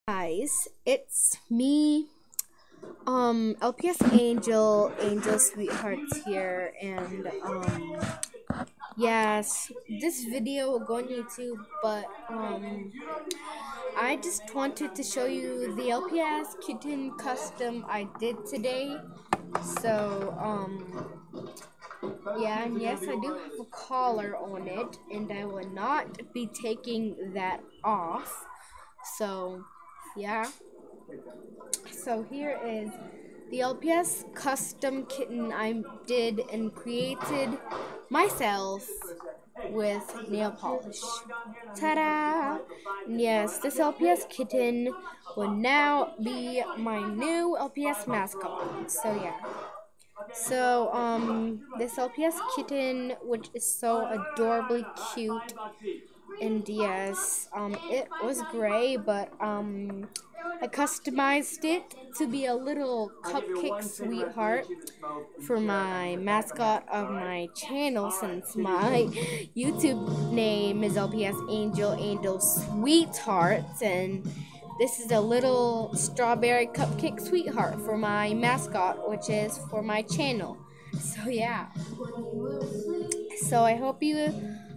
Guys, it's me, LPS Angel Sweethearts here, and yes, this video will go on YouTube, but I just wanted to show you the LPS kitten custom I did today. So yeah, and yes, I do have a collar on it, and I will not be taking that off. So yeah. So here is the LPS custom kitten I did and created myself with nail polish. Ta-da! Yes, this LPS kitten will now be my new LPS mascot. So yeah. So this LPS kitten, which is so adorably cute, and yes, it was gray, but I customized it to be a little cupcake sweetheart for my mascot of my channel, since my YouTube name is LPS Angel Sweetheart, and this is a little strawberry cupcake sweetheart for my mascot, which is for my channel. So yeah. So I hope you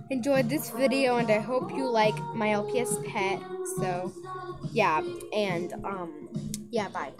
enjoyed this video, and I hope you like my LPS pet. So yeah, and yeah, bye.